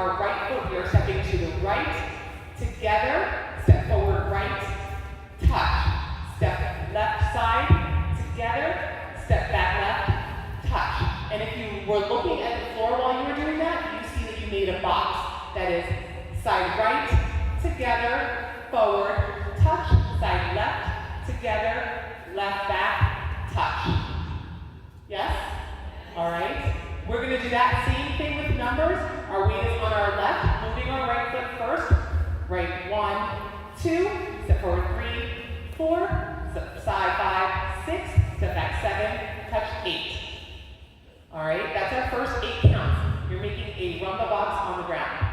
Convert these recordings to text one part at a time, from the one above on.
our right foot. We are stepping to the right, together, step forward, right, touch. Step left side, together, step back left, touch. And if you were looking at the floor while you were doing that, you see that you made a box. That is side right, together, forward, touch, side left, together, left back, touch. Yes? All right. We're going to do that same thing with numbers. Our weight is on our left, moving our right foot first. Right, 1, 2, step forward, 3, 4, step side 5, 6, step back 7, touch 8. All right, that's our first 8 counts. You're making a rumba box on the ground.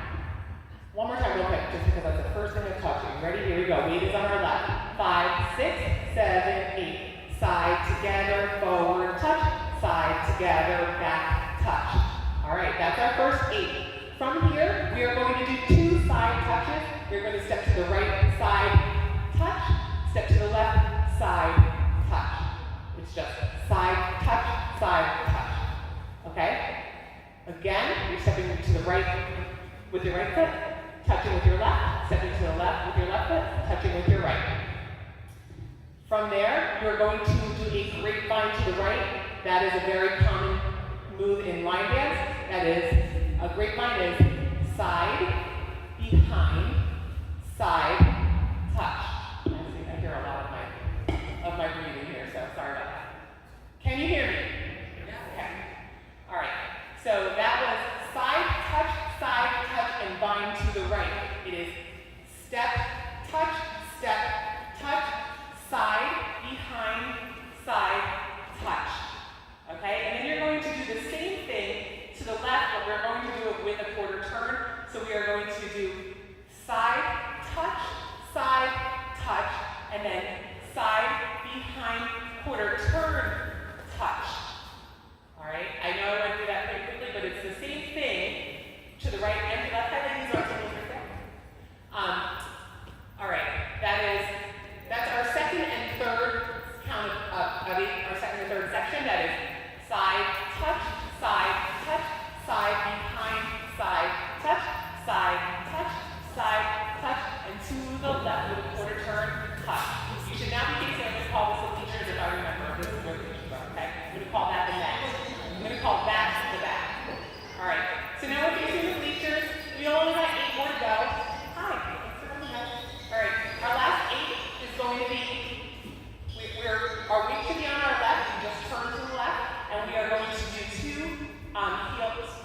One more time real quick, just because that's the first thing I'm touching. Ready? Here we go. Weight is on our left. 5, 6, 7, 8. Side together, forward, touch. Side together, back, touch. All right, that's our first 8. From here, we are going to do 2 side touches. We're going to step to the right side, touch. Step to the left side, touch. It's just side, touch. Okay? Again, you're stepping to the right with your right foot, touching with your left, stepping to the left with your left foot, touching with your right. From there, you're going to do a grapevine to the right. That is a very common move in line dance. That is, a grapevine is side, behind, side, touch. I hear a lot of my breathing here, so sorry about that. Can you hear me? Okay. All right. So that was side, touch, and bind to the right. It is step, touch, side, behind, side, touch. Okay? And then you're going to do the same thing to the left, but we're going to do it with a quarter turn. So we are going to do side, touch, and then side, behind, quarter turn, touch. All right? I know I went through that pretty quickly, but it's the same thing to the right and to the left. I think these are tools right there. All right. That's our second and third count of our second and third section. That is side, touch, side, behind, side, touch, and to the left with a quarter turn, touch. You should now be facing, I'm going to call this the bleachers if I remember. This is where the bleachers are, okay? I'm going to call that the net. I'm going to call that the back. All right. So now we're facing the bleachers. We only got 8 more to go. Hi. Thanks for coming out. All right. Our last 8 is going to be, our weight should be on our left. We just turn to the left, and we are going to do 2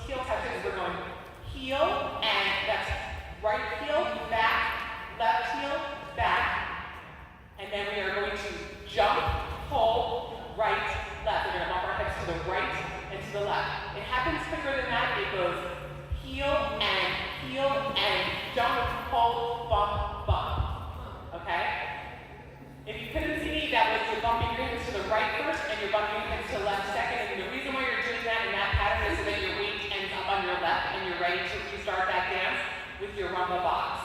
heel touches. We're going heel, and that's right heel, back, left heel, back, and then we are going to jump, hold, right, left. We're going to bump our hips to the right and to the left. It happens quicker than that. It goes heel, and jump, hold, bump. Okay? If you couldn't see me, that was you're bumping your hips to the right first and you're bumping your hips to the left second. And the reason why you're doing that in that pattern is so that your weight ends up on your left and you're ready to start that dance with your rumba box.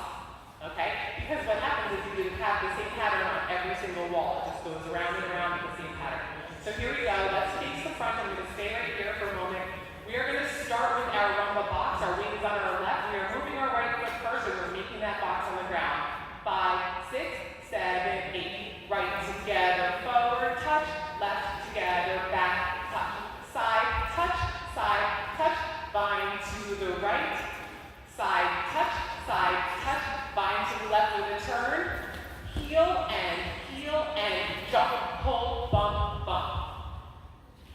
Okay? Because what happens is you have the same pattern on every single wall. It just goes around and around with the same pattern. So here we go. Let's face the front. I'm going to stay right here for a moment. We are going to start with our rumba box. Our weight is on our left. We are moving our right foot first and we're making that box on the ground. 5, 6, 7, 8. Right together, forward, touch, left together, back, touch. Side, touch, bind to the right. Side, touch, bind to the left with a turn. Heel and jump, hold, bump.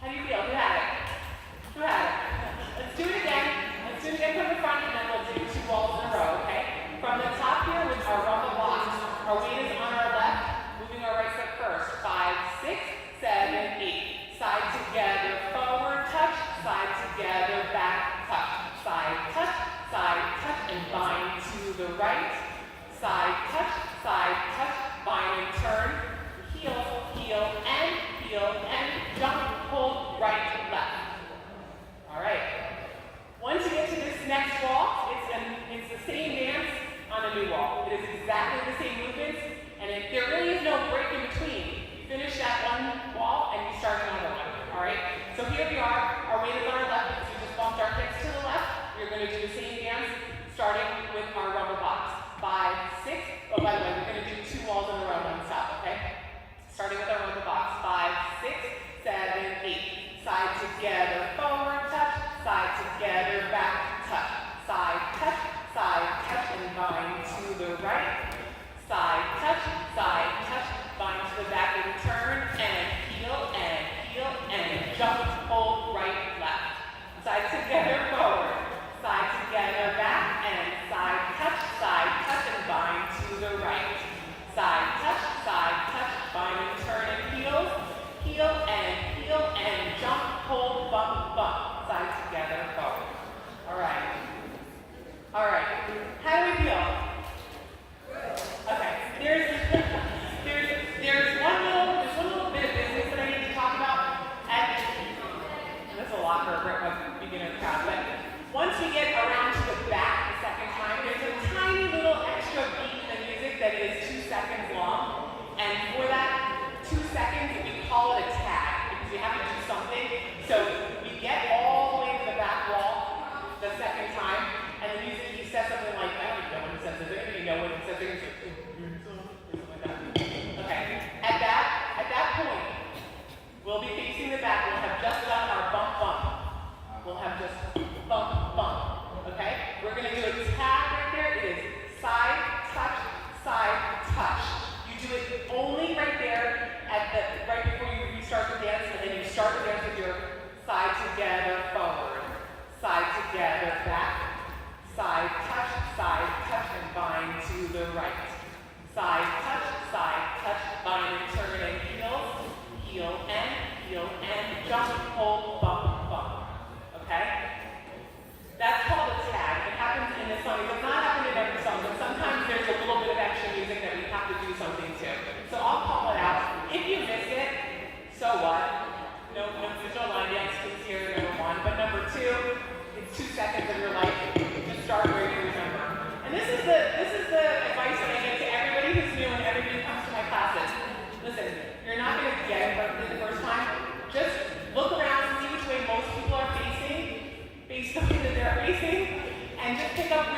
How do you feel? Who had it? Let's do it again. From the front and then we'll do 2 walls in a row, okay? From the top here with our rumba box, our weight is on our left, moving our right foot first. 5, 6, 7, 8. Side together, forward, touch, side together, back, touch. Side, touch, and bind to the right. Side, touch, bind and turn. Heel, and jump, hold, right, left. All right. Once you get to this next wall, it's the same dance on a new wall. It is exactly the same movements, and there really is no break in between. You finish that one wall, and you start another one. All right? So here we are. Our weight is on our left because we just bumped our hips to the left. We're going to do the same dance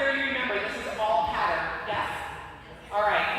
clear you remember, this is all pattern. Yes? All right.